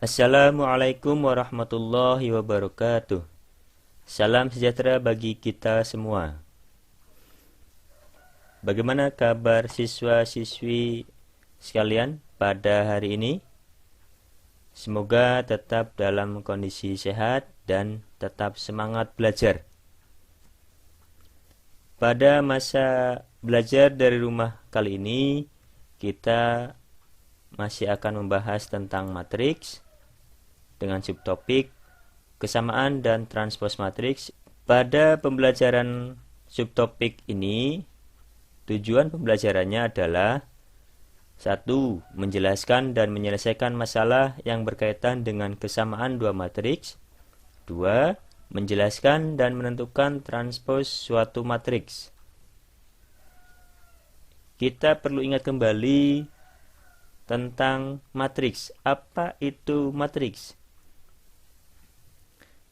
Assalamualaikum warahmatullahi wabarakatuh. Salam sejahtera bagi kita semua. Bagaimana kabar siswa-siswi sekalian pada hari ini? Semoga tetap dalam kondisi sehat dan tetap semangat belajar. Pada masa belajar dari rumah kali ini, kita masih akan membahas tentang matriks dengan subtopik kesamaan dan transpos matriks. Pada pembelajaran subtopik ini, tujuan pembelajarannya adalah 1. Menjelaskan dan menyelesaikan masalah yang berkaitan dengan kesamaan dua matriks. 2. Menjelaskan dan menentukan transpos suatu matriks. Kita perlu ingat kembali tentang matriks. Apa itu matriks?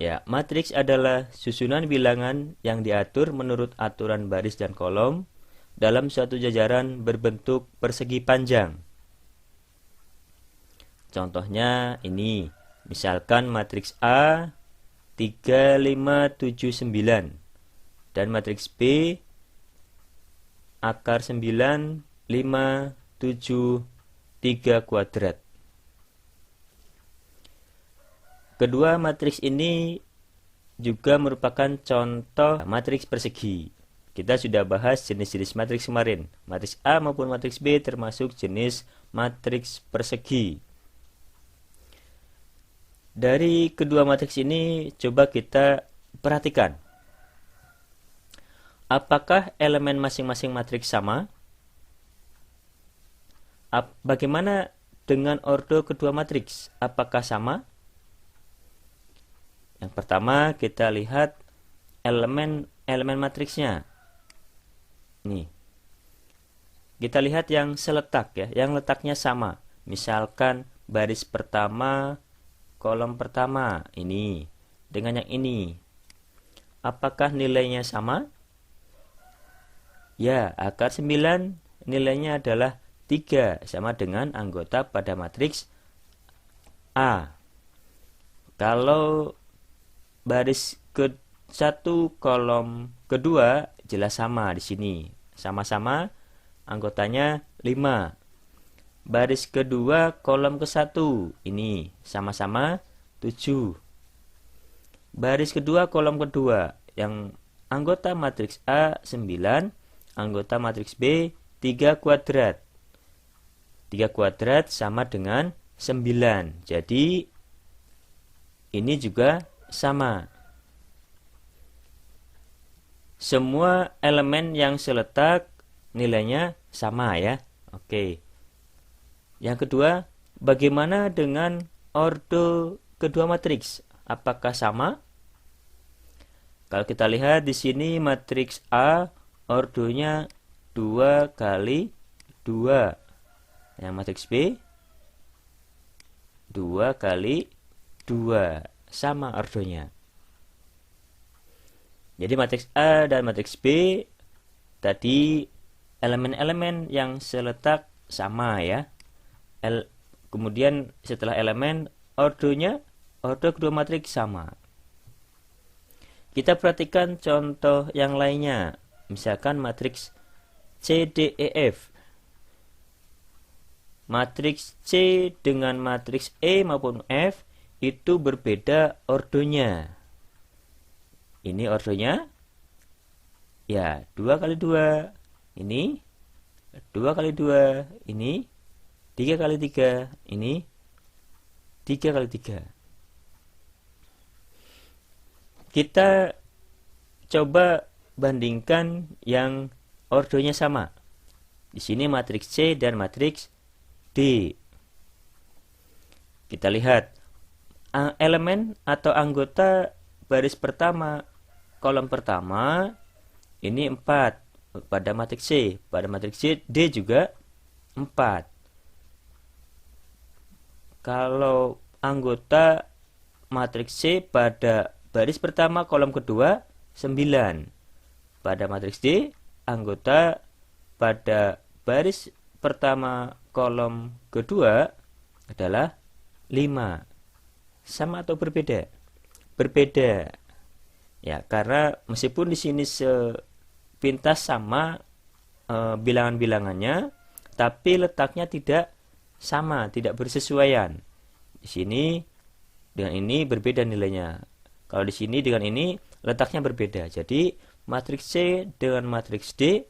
Ya, matriks adalah susunan bilangan yang diatur menurut aturan baris dan kolom dalam suatu jajaran berbentuk persegi panjang. Contohnya ini, misalkan matriks A 3, 5, 7, 9 dan matriks B akar 9, 5, 7, 3 kuadrat. Kedua matriks ini juga merupakan contoh matriks persegi. Kita sudah bahas jenis-jenis matriks kemarin. Matriks A maupun matriks B termasuk jenis matriks persegi. Dari kedua matriks ini coba kita perhatikan. Apakah elemen masing-masing matriks sama? Bagaimana dengan ordo kedua matriks? Apakah sama? Yang pertama kita lihat elemen matriksnya. Nih. Kita lihat yang seletak ya, yang letaknya sama. Misalkan baris pertama, kolom pertama ini dengan yang ini. Apakah nilainya sama? Ya, akar 9 nilainya adalah 3, sama dengan anggota pada matriks A. Kalau baris ke-1 kolom kedua jelas sama di sini. Sama-sama anggotanya 5. Baris kedua kolom ke-1 ini sama-sama 7. Baris kedua kolom kedua yang anggota matriks A 9, anggota matriks B 3 kuadrat. 3 kuadrat sama dengan 9. Jadi ini juga sama. Semua elemen yang seletak nilainya sama ya. Oke. Yang kedua, bagaimana dengan ordo kedua matriks? Apakah sama? Kalau kita lihat di sini matriks A ordonya 2 kali 2. Yang matriks B 2 kali 2. Sama ordonya. Jadi matriks A dan matriks B tadi elemen-elemen yang seletak sama ya. Kemudian setelah elemen ordo kedua matriks sama. Kita perhatikan contoh yang lainnya. Misalkan matriks C, D, E, F. Matriks C dengan matriks E maupun F itu berbeda ordonya. Ini ordonya ya 2 kali 2. Ini 2 kali 2. Ini 3 kali 3. Ini 3 kali 3. Kita coba bandingkan yang ordonya sama. Di sini matriks C dan matriks D. Kita lihat elemen atau anggota baris pertama kolom pertama ini 4 pada matriks C. Pada matriks C D juga 4. Kalau anggota matriks C pada baris pertama kolom kedua 9. Pada matriks D anggota pada baris pertama kolom kedua adalah 5. sama atau berbeda? Berbeda. Ya, karena meskipun di sini sepintas sama bilangan-bilangannya, tapi letaknya tidak sama, tidak bersesuaian. Di sini dengan ini berbeda nilainya. Kalau di sini dengan ini letaknya berbeda. Jadi matriks C dengan matriks D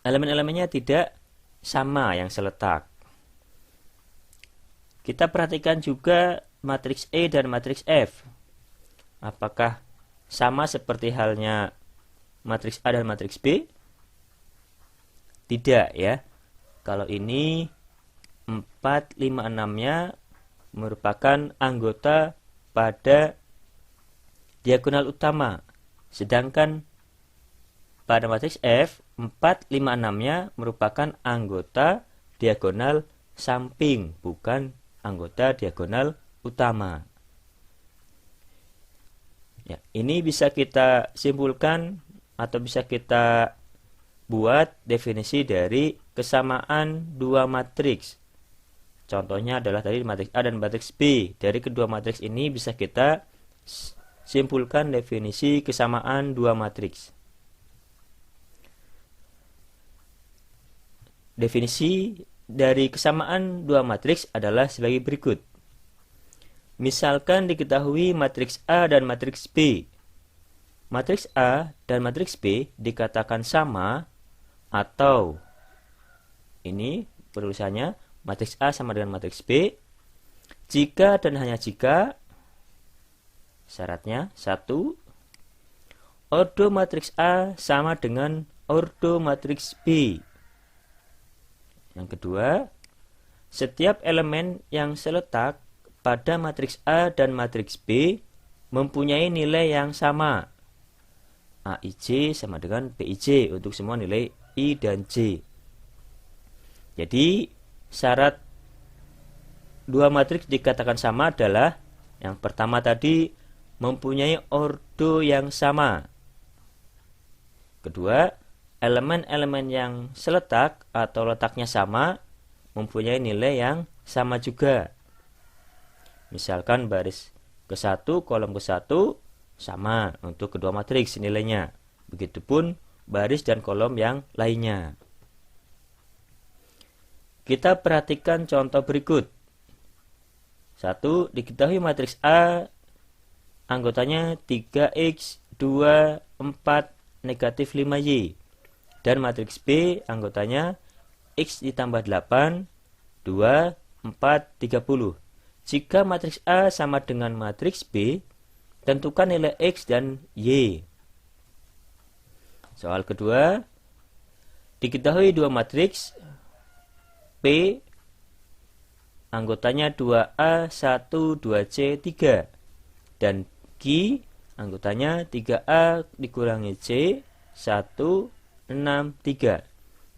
elemen-elemennya tidak sama yang seletak. Kita perhatikan juga matriks E dan matriks F. Apakah sama seperti halnya matriks A dan matriks B? Tidak ya. Kalau ini 4, 5, 6-nya merupakan anggota pada diagonal utama. Sedangkan pada matriks F, 4, 5, 6-nya merupakan anggota diagonal samping, bukan anggota diagonal utama. Ya, ini bisa kita simpulkan atau bisa kita buat definisi dari kesamaan dua matriks. Contohnya adalah tadi matriks A dan matriks B. Dari kedua matriks ini bisa kita simpulkan definisi kesamaan dua matriks. Definisi dari kesamaan dua matriks adalah sebagai berikut. Misalkan diketahui matriks A dan matriks B. Matriks A dan matriks B dikatakan sama atau ini penulisannya matriks A sama dengan matriks B jika dan hanya jika syaratnya 1. Ordo matriks A sama dengan ordo matriks B. Yang kedua, setiap elemen yang seletak pada matriks A dan matriks B mempunyai nilai yang sama. AIJ sama dengan BIJ untuk semua nilai I dan J. Jadi syarat dua matriks dikatakan sama adalah yang pertama tadi mempunyai ordo yang sama. Kedua, elemen-elemen yang seletak atau letaknya sama mempunyai nilai yang sama juga. Misalkan baris ke-1, kolom ke-1 sama untuk kedua matriks nilainya. Begitupun baris dan kolom yang lainnya. Kita perhatikan contoh berikut. 1. Diketahui matriks A anggotanya 3X, 2, 4, negatif 5Y. Dan matriks B anggotanya X ditambah 8, 2, 4, 30. Jika matriks A sama dengan matriks B, tentukan nilai X dan Y. Soal kedua, diketahui dua matriks P anggotanya 2A, 1, 2C, 3 dan Q anggotanya 3A dikurangi C, 1, 6, 3.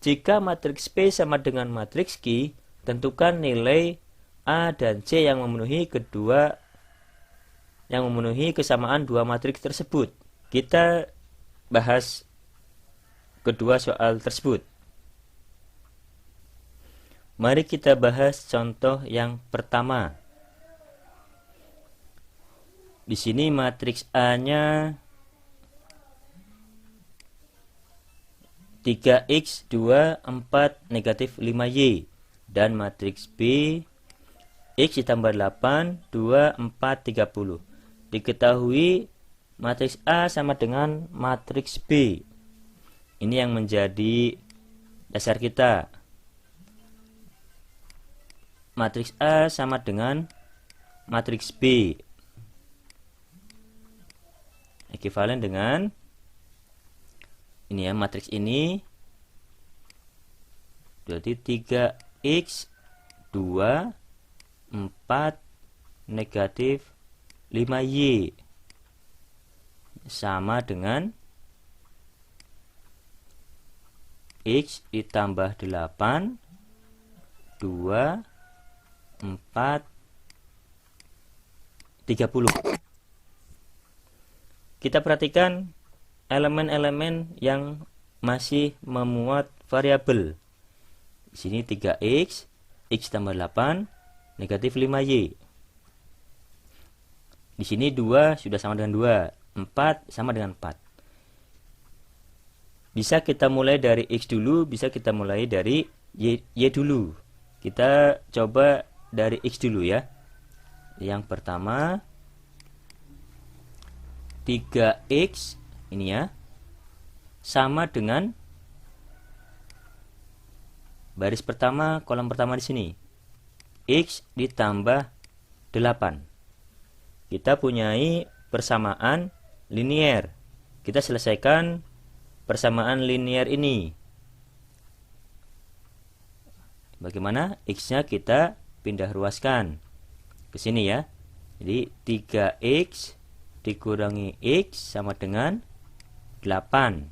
Jika matriks P sama dengan matriks Q, tentukan nilai A dan C yang memenuhi kesamaan dua matriks tersebut. Kita bahas kedua soal tersebut. Mari kita bahas contoh yang pertama. Di sini matriks A-nya 3X, 2, 4, negatif 5Y. Dan matriks B X ditambah 8, 2, 4, 30. Diketahui matriks A sama dengan matriks B. Ini yang menjadi dasar kita. Matriks A sama dengan matriks B. Ekuivalen dengan ini ya, matriks ini. Berarti 3X, 2, 4, negatif 5Y sama dengan X ditambah 8, 2, 4, 30. Kita perhatikan elemen-elemen yang masih memuat variabel. Di sini 3X, X tambah 8, negatif 5Y. Di sini 2 sudah sama dengan 2, 4 sama dengan 4. Bisa kita mulai dari X dulu, bisa kita mulai dari Y dulu. Kita coba dari X dulu ya. Yang pertama 3X ini ya, sama dengan baris pertama, kolom pertama di sini. X ditambah 8. Kita punyai persamaan linier. Kita selesaikan persamaan linier ini. Bagaimana? X-nya kita pindah ruaskan ke sini ya. Jadi 3X dikurangi X sama dengan 8.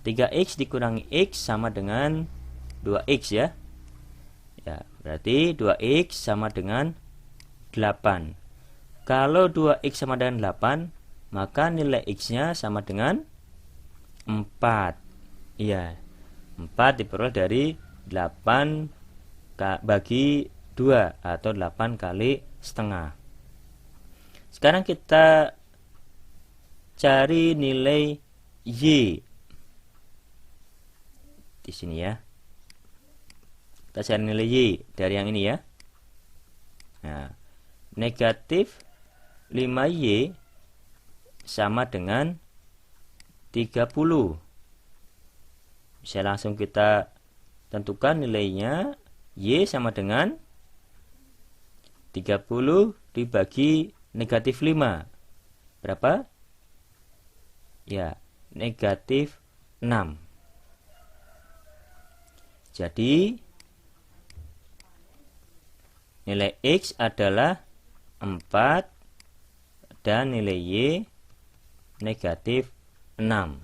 3X dikurangi X sama dengan 2X ya. Ya, berarti 2X sama dengan 8. Kalau 2X sama dengan 8, maka nilai X-nya sama dengan 4. Iya, 4 diperoleh dari 8 bagi 2 atau 8 kali setengah. Sekarang kita cari nilai Y. Di sini ya. Kita cari nilai Y dari yang ini ya. Nah, negatif 5Y sama dengan 30. Bisa langsung kita tentukan nilainya. Y sama dengan 30 dibagi negatif 5. Berapa? Ya, negatif 6. Jadi nilai X adalah 4 dan nilai Y negatif 6.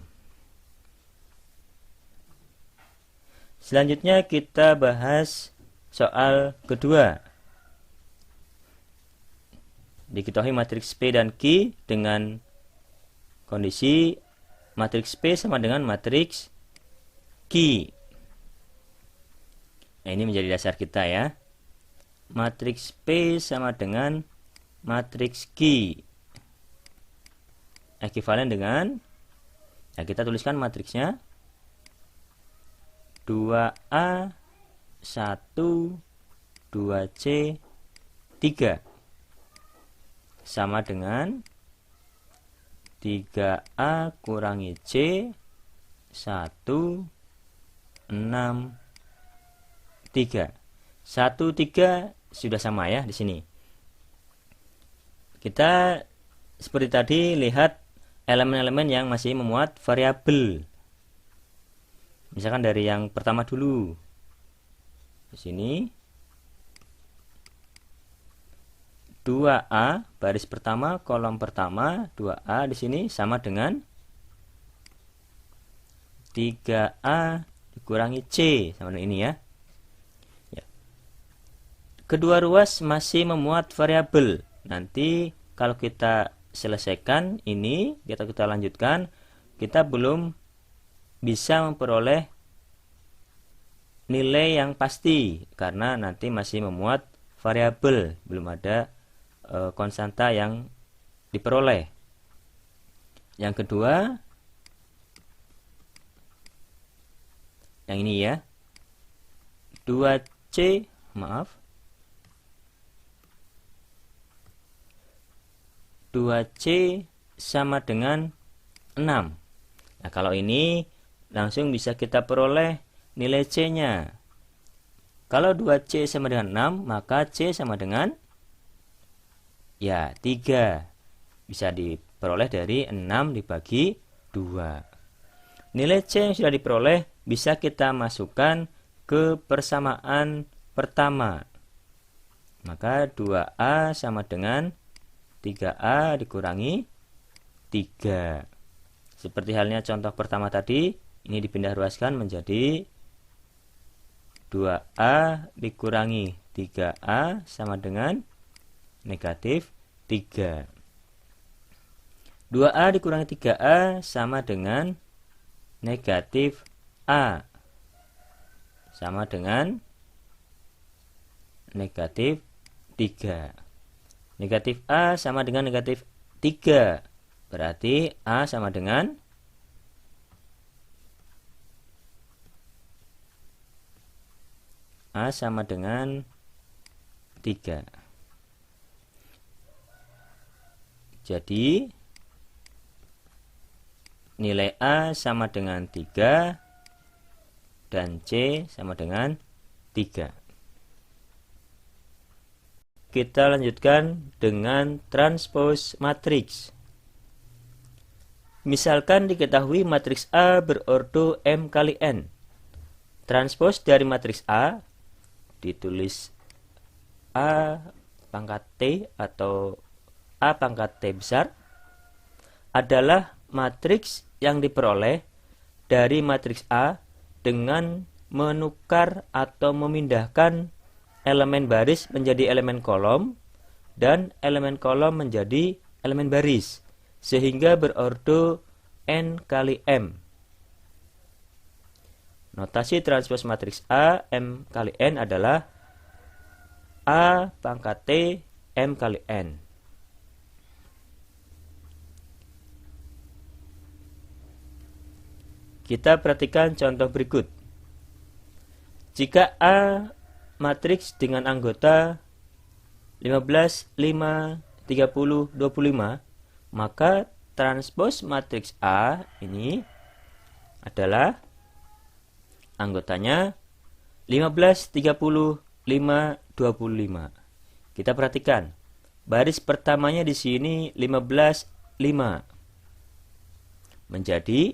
Selanjutnya kita bahas soal kedua. Diketahui matriks P dan Q dengan kondisi matriks P sama dengan matriks Q. Nah, ini menjadi dasar kita ya. Matriks P sama dengan matriks Q. Ekivalen dengan, ya kita tuliskan matriksnya 2A 1 2C 3 sama dengan 3A kurangi C 1 6 3. 1 3 sudah sama ya di sini. Kita seperti tadi lihat elemen-elemen yang masih memuat variabel. Misalkan dari yang pertama dulu. Di sini 2A baris pertama kolom pertama 2A di sini sama dengan 3A dikurangi C sama dengan ini ya. Kedua ruas masih memuat variabel. Nanti kalau kita selesaikan ini, kita lanjutkan, kita belum bisa memperoleh nilai yang pasti karena nanti masih memuat variabel, belum ada konstanta yang diperoleh. Yang kedua, yang ini ya, 2C, maaf, 2C sama dengan 6. Nah, kalau ini langsung bisa kita peroleh nilai C-nya. Kalau 2C sama dengan 6, maka C sama dengan ya 3. Bisa diperoleh dari 6 dibagi 2. Nilai C yang sudah diperoleh bisa kita masukkan ke persamaan pertama. Maka 2A sama dengan 3A dikurangi 3. Seperti halnya contoh pertama tadi, ini dipindah ruaskan menjadi 2A dikurangi 3A sama dengan negatif 3. 2A dikurangi 3A sama dengan negatif A. Sama dengan negatif 3. Negatif A sama dengan negatif 3. Berarti A sama dengan A sama dengan 3. Jadi nilai A sama dengan 3 dan C sama dengan 3. Kita lanjutkan dengan transpose matriks. Misalkan diketahui matriks A berordo M kali N. Transpose dari matriks A ditulis A pangkat T atau A pangkat T besar adalah matriks yang diperoleh dari matriks A dengan menukar atau memindahkan elemen baris menjadi elemen kolom dan elemen kolom menjadi elemen baris sehingga berordo N kali M. Notasi transpose matriks A M kali N adalah A pangkat T M kali N. Kita perhatikan contoh berikut. Jika A matriks dengan anggota 15, 5, 30, 25, maka transpose matriks A ini adalah anggotanya 15, 30, 5, 25. Kita perhatikan, baris pertamanya di sini 15, 5 menjadi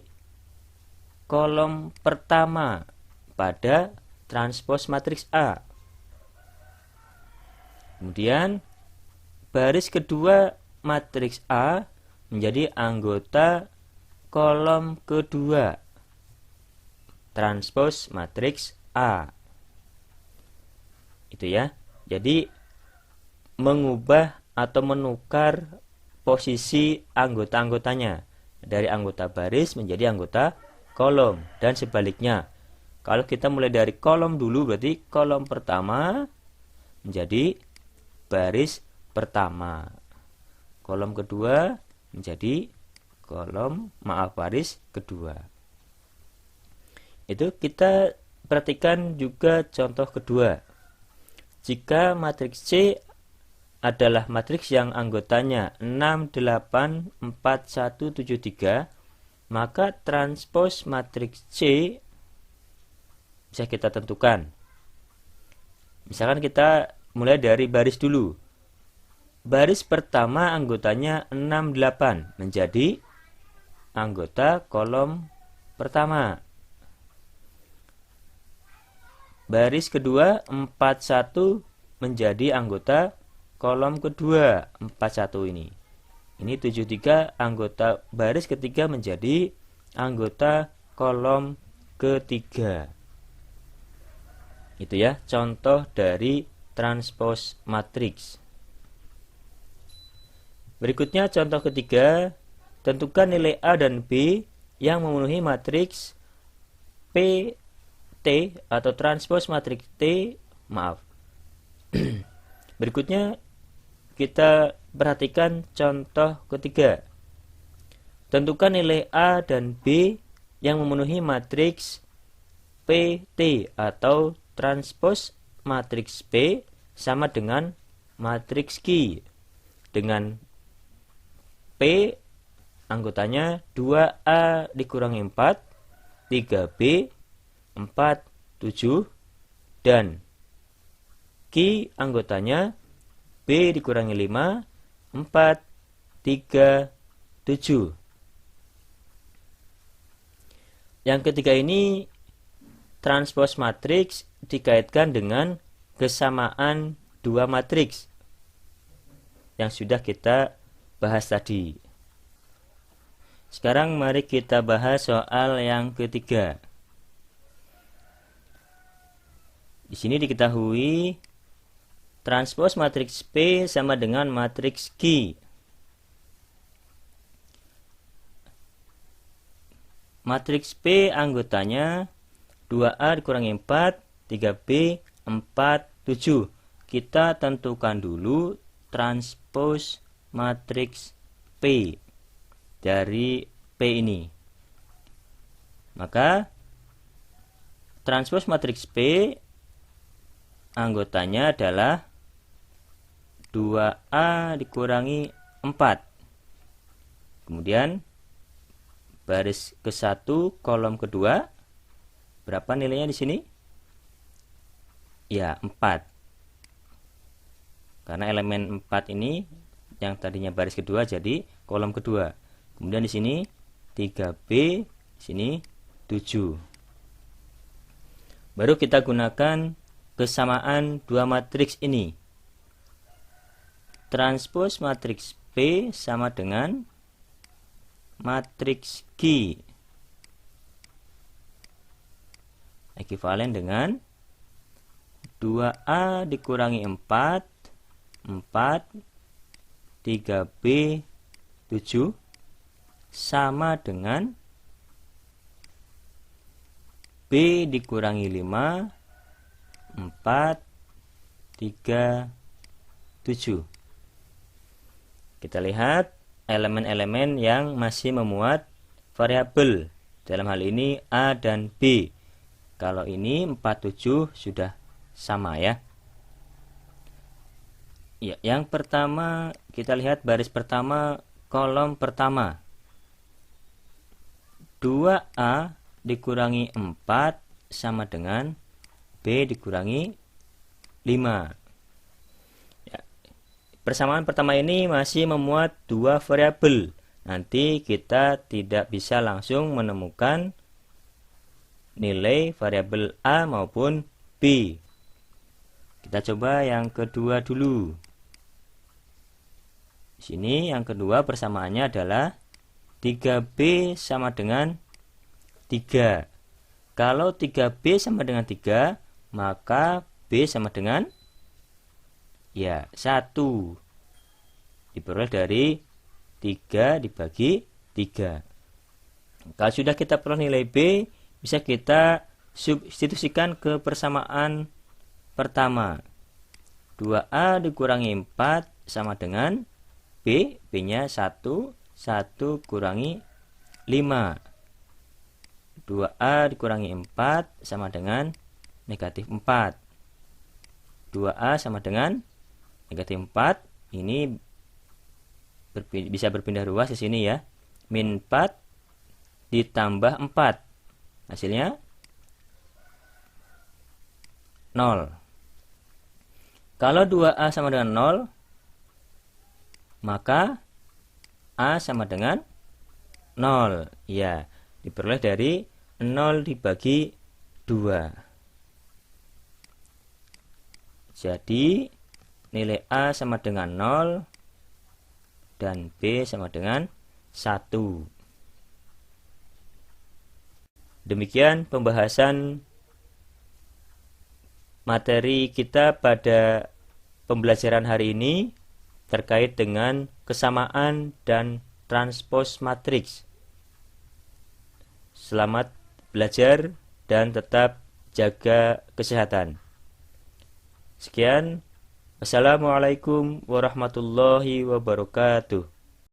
kolom pertama pada transpose matriks A. Kemudian baris kedua matriks A menjadi anggota kolom kedua transpose matriks A. Itu ya. Jadi mengubah atau menukar posisi anggota-anggotanya dari anggota baris menjadi anggota kolom dan sebaliknya. Kalau kita mulai dari kolom dulu berarti kolom pertama menjadi baris pertama. Kolom kedua menjadi baris kedua. Itu kita perhatikan juga contoh kedua. Jika matriks C adalah matriks yang anggotanya 6, 8, 4, 1, 7, 3, maka transpose matriks C bisa kita tentukan. Misalkan kita mulai dari baris dulu. Baris pertama anggotanya 6, 8 menjadi anggota kolom pertama. Baris kedua 4, 1 menjadi anggota kolom kedua 4, 1 ini. Ini 7, 3 anggota baris ketiga menjadi anggota kolom ketiga. Itu ya contoh dari transpose matriks. Berikutnya contoh ketiga, tentukan nilai A dan B yang memenuhi matriks PT atau transpose matriks T. Berikutnya kita perhatikan contoh ketiga. Tentukan nilai A dan B yang memenuhi matriks PT atau transpose matriks P sama dengan matriks Q. Dengan P anggotanya 2A dikurangi 4, 3B, 4, 7, dan Q anggotanya B dikurangi 5, 4, 3, 7. Yang ketiga ini transpose matriks dikaitkan dengan kesamaan dua matriks yang sudah kita bahas tadi. Sekarang mari kita bahas soal yang ketiga. Di sini diketahui transpose matriks P sama dengan matriks Q. Matriks P anggotanya 2A dikurangi 4, 3B, 4, 7. Kita tentukan dulu transpose matriks P dari P ini. Maka transpose matriks P anggotanya adalah 2A dikurangi 4. Kemudian baris ke-1 kolom kedua, berapa nilainya di sini? Ya, 4. Karena elemen 4 ini yang tadinya baris kedua jadi kolom kedua. Kemudian di sini 3B, di sini 7. Baru kita gunakan kesamaan dua matriks ini. Transpose matriks P sama dengan matriks Q. Ekuivalen dengan 2A dikurangi 4, 3B, 7 sama dengan B dikurangi 5, 4, 3, 7. Kita lihat elemen-elemen yang masih memuat variabel. Dalam hal ini A dan B. Kalau ini 47 sudah sama ya. Ya, yang pertama kita lihat baris pertama kolom pertama. 2A dikurangi 4 sama dengan B dikurangi 5. Ya, persamaan pertama ini masih memuat dua variabel. Nanti kita tidak bisa langsung menemukan nilai variabel A maupun B. Kita coba yang kedua dulu. Di sini yang kedua persamaannya adalah 3B sama dengan 3. Kalau 3B sama dengan 3, maka B sama dengan ya 1. Diperoleh dari 3 dibagi 3. Kalau sudah kita peroleh nilai B, bisa kita substitusikan ke persamaan pertama. 2A dikurangi 4 sama dengan B, B-nya 1, 1 kurangi 5. 2A dikurangi 4 sama dengan negatif 4. 2A sama dengan negatif 4. Ini bisa berpindah ruas di sini ya. Min 4 ditambah 4. Hasilnya 0. Kalau 2A sama dengan 0, maka A sama dengan 0. Ya, diperoleh dari 0 dibagi 2. Jadi nilai A sama dengan 0 dan B sama dengan 1. Demikian pembahasan materi kita pada pembelajaran hari ini terkait dengan kesamaan dan transpose matriks. Selamat belajar dan tetap jaga kesehatan. Sekian. Wassalamualaikum warahmatullahi wabarakatuh.